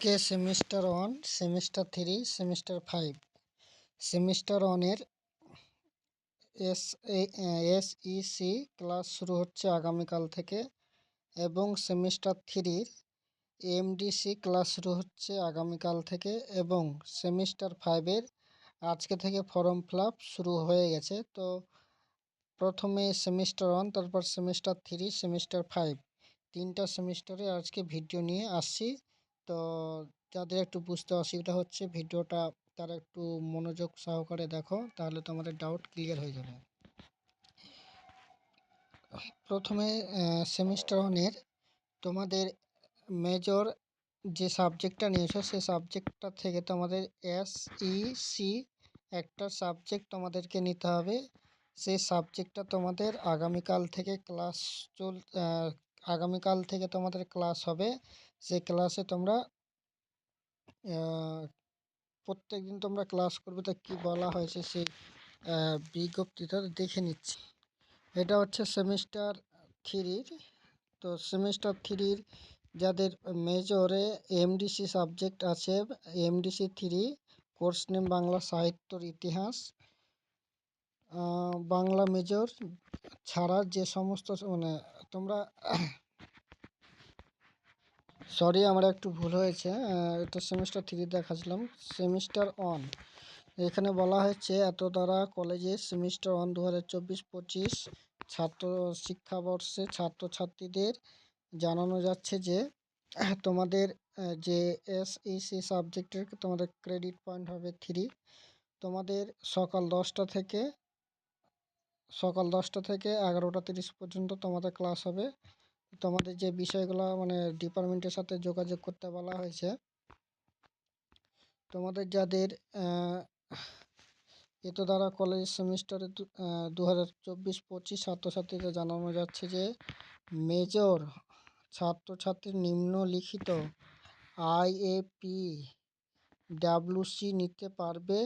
আজকে semester 1, semester 3, semester 5। Semester 1-এর SEC class শুরু হচ্ছে আগামীকাল থেকে এবং সেমিস্টার 3-র এমডিসি ক্লাস শুরু হচ্ছে আগামীকাল থেকে এবং সেমিস্টার 5-এর আজকে থেকে ফর্ম ফিল আপ শুরু হয়ে গেছে। তো প্রথমে সেমিস্টার 1, তারপর সেমিস্টার 3, সেমিস্টার 5, তিনটা সেমিস্টারে আজকে ভিডিও নিয়ে আসছি। তো যাদের একটু বুঝতে অসুবিধা হচ্ছে ভিডিওটা তারা একটু মনোযোগ সহকারে দেখো, তাহলে তোমাদের ডাউট ক্লিয়ার হয়ে যাবে। প্রথমে সেমিস্টার 1-এর তোমাদের মেজর যে সাবজেক্টটা নিয়েছো সেই সাবজেক্টটা থেকে তোমাদের এসইসি একটা সাবজেক্ট তোমাদেরকে নিতে হবে। সেই সাবজেক্টটা তোমাদের আগামীকাল থেকে আগামীকাল থেকে তোমাদের ক্লাস হবে। সেই ক্লাসে তোমরা প্রত্যেক দিন তোমরা ক্লাস করবে। তো কী বলা হয়েছে সেই বিজ্ঞপ্তিটা দেখে নিচ্ছি। এটা হচ্ছে সেমিস্টার 3-র। তো সেমিস্টার 3-র যাদের মেজরে এমডিসি সাবজেক্ট আছে, এমডিসি 3 কোর্স নেম বাংলা সাহিত্যর ইতিহাস, বাংলা মেজর ছাড়া যে সমস্ত তোমরা সরি আমার একটু ভুল হয়েছে, এটা সেমিস্টার 3 দেখাচ্ছিলাম। সেমিস্টার 1 এখানে বলা হয়েছে এত দ্বারা কলেজে সেমিস্টার 1 2024-25 ছাত্র শিক্ষাবর্ষে ছাত্রছাত্রীদের জানানো যাচ্ছে যে তোমাদের যে এসইসি সাবজেক্টের তোমাদের ক্রেডিট পয়েন্ট হবে 3। তোমাদের সকাল 10টা থেকে 11:30 পর্যন্ত তোমাদের ক্লাস হবে। তোমাদের যে বিষয়গুলো ডিপার্টমেন্টের সাথে যোগাযোগ করতে বলা হয়েছে, তোমাদের যাদের এত দ্বারা কলেজ সেমিস্টারে 2024-25 ছাত্রছাত্রীদের জানানো যাচ্ছে যে মেজর ছাত্রছাত্রীর নিম্নলিখিত আইএপিডাব্লিউসি নিতে পারবে।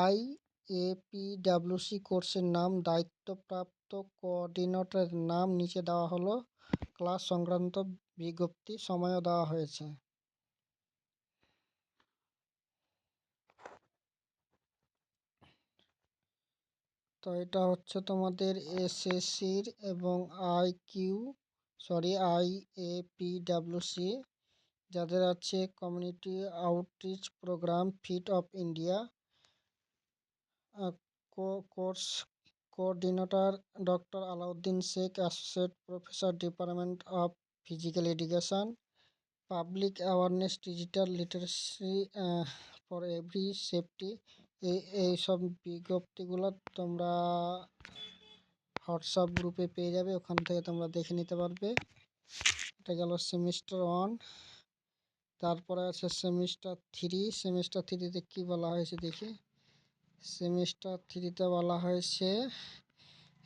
আইএপিডাব্লিউসি কোর্সের নাম, দায়িত্বপ্রাপ্ত কোঅর্ডিনেটরের নাম নিচে দেওয়া হলো। ক্লাস সংক্রান্ত বিজ্ঞপ্তি সময়ও দেওয়া হয়েছে। তো এটা হচ্ছে তোমাদের এসএসসির এবং আইএপিডাব্লিউসি যাদের আছে community outreach program fit of India, course coordinator doctor Alauddin Sheikh, associate professor, department of physical education, public awareness, digital literacy for every safety. এইসব বিজ্ঞপ্তিগুলো তোমরা হোয়াটসঅ্যাপ গ্রুপে পেয়ে যাবে, ওখান থেকে তোমরা দেখে নিতে পারবে। এটা গেল সেমিস্টার 1। তারপরে আছে সেমিস্টার 3। সেমিস্টার 3-তে কী বলা হয়েছে দেখি। সেমিস্টার 3-তে বলা হয়েছে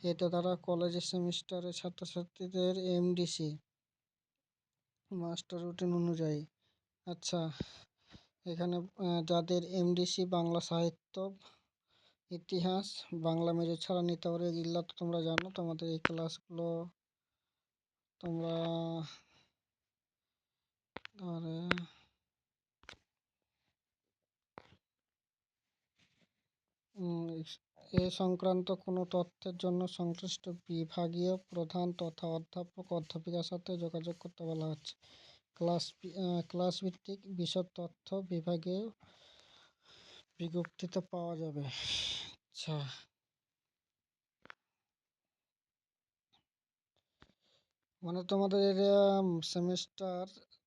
এটা দ্বারা কলেজের সেমিস্টারের ছাত্রছাত্রীদের এমডিসি মাস্টার রুটিন অনুযায়ী। আচ্ছা, এখানে যাদের এমডিসি বাংলা সাহিত্য ইতিহাস বাংলা মেজর ছাড়া নিতে পারে, এগুলো তো তোমরা জানো। তোমাদের এই ক্লাসগুলো তোমরা এ সংক্রান্ত কোনো তথ্যের জন্য সংশ্লিষ্ট বিভাগীয় প্রধান তথা অধ্যাপক অধ্যাপিকার সাথে যোগাযোগ করতে বলা হচ্ছে। ক্লাস ভিত্তিক বিশদ তথ্য বিভাগীয় বিজ্ঞপ্তিতে পাওয়া যাবে। আচ্ছা, তোমাদের সেমিস্টার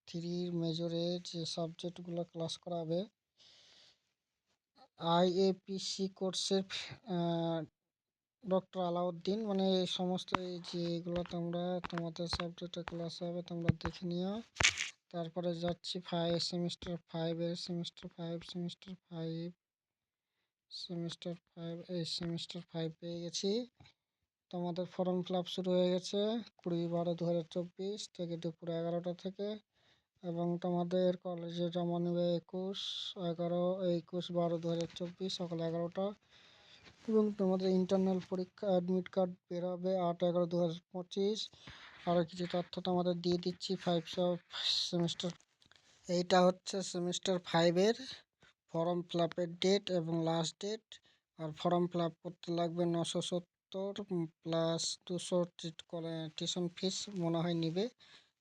3 মেজরে যে সাবজেক্টগুলো ক্লাস করাবে, আইএপিসি কোর্সের ডক্টর আলাউদ্দিন, এই সমস্ত যেগুলো তোমাদের সাবজেক্টে ক্লাস হবে তোমরা দেখে নিও। তারপরে যাচ্ছি সেমিস্টার 5 এই সেমিস্টার 5 পেয়ে গেছি। তোমাদের ফর্ম ফিল আপ শুরু হয়ে গেছে 20/12/2024 থেকে দুপুর 11টা থেকে, এবং তোমাদের কলেজে জমা নেবে 21/12/2024 সকাল 11টা, এবং তোমাদের ইন্টারনাল পরীক্ষা অ্যাডমিট কার্ড বেরোবে 8/11/2025। আরও কিছু তথ্য তোমাদের দিয়ে দিচ্ছি। 5 সেমিস্টার এইটা হচ্ছে সেমিস্টার 5 এর ফর্ম ফিল আপের ডেট এবং লাস্ট ডেট। আর ফর্ম ফিল আপ করতে লাগবে 970 প্লাস 200 টিউশন ফিস মনে হয় নিবে।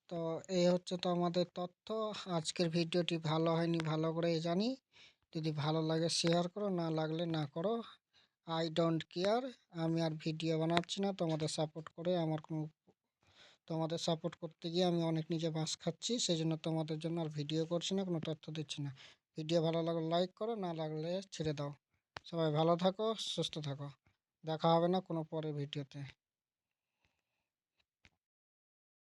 তো এই হচ্ছে তো আমাদের তথ্য। আজকের ভিডিওটি ভালো হয়নি ভালো করে জানি। যদি ভালো লাগে শেয়ার করো, না লাগলে না করো। I don't care. আমি আর ভিডিও বানাচ্ছি না তোমাদের সাপোর্ট করতে গিয়ে আমি অনেক নিজে বাঁশ খাচ্ছি, সেই জন্য তোমাদের জন্য আর ভিডিও করছি না, কোনো তথ্য দিচ্ছি না। ভিডিও ভালো লাগলে লাইক করো, না লাগলে ছেড়ে দাও। সবাই ভালো থাকো, সুস্থ থাকো। দেখা হবে না কোনো পরের ভিডিওতে।